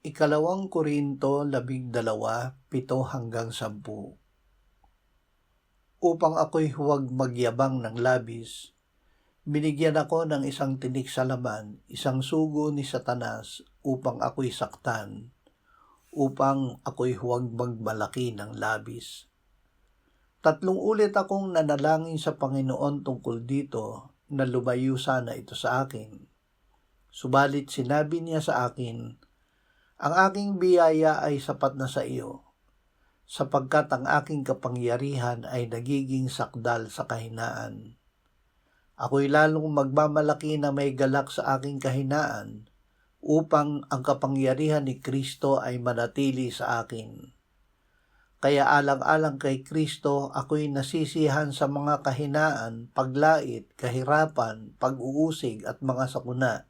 Ikalawang Korinto 12:7-10. Upang ako'y huwag magyabang ng labis, binigyan ako ng isang tinik sa laman, isang sugo ni Satanas upang ako'y saktan, upang ako'y huwag magmalaki ng labis. 3 ulit akong nanalangin sa Panginoon tungkol dito na lumayo sana ito sa akin. Subalit sinabi niya sa akin, ang aking biyaya ay sapat na sa iyo, sapagkat ang aking kapangyarihan ay nagiging sakdal sa kahinaan. Ako'y lalong magmamalaki na may galak sa aking kahinaan, upang ang kapangyarihan ni Kristo ay manatili sa akin. Kaya alang-alang kay Kristo, ako'y nasisihan sa mga kahinaan, paglait, kahirapan, pag-uusig at mga sakuna,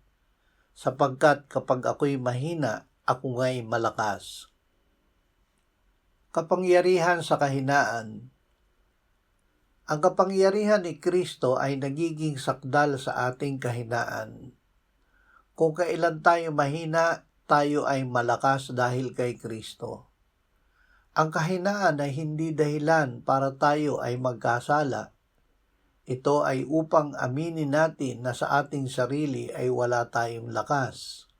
sapagkat kapag ako'y mahina, ako nga'y malakas. Kapangyarihan sa kahinaan. Ang kapangyarihan ni Kristo ay nagiging sakdal sa ating kahinaan. Kung kailan tayo mahina, tayo ay malakas dahil kay Kristo. Ang kahinaan ay hindi dahilan para tayo ay magkasala. Ito ay upang aminin natin na sa ating sarili ay wala tayong lakas.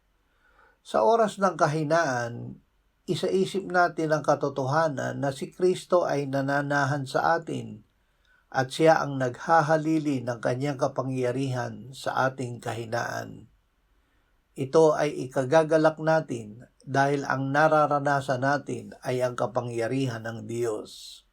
Sa oras ng kahinaan, isaisip natin ang katotohanan na si Kristo ay nananahan sa atin at siya ang naghahalili ng kanyang kapangyarihan sa ating kahinaan. Ito ay ikagagalak natin dahil ang nararanasan natin ay ang kapangyarihan ng Diyos.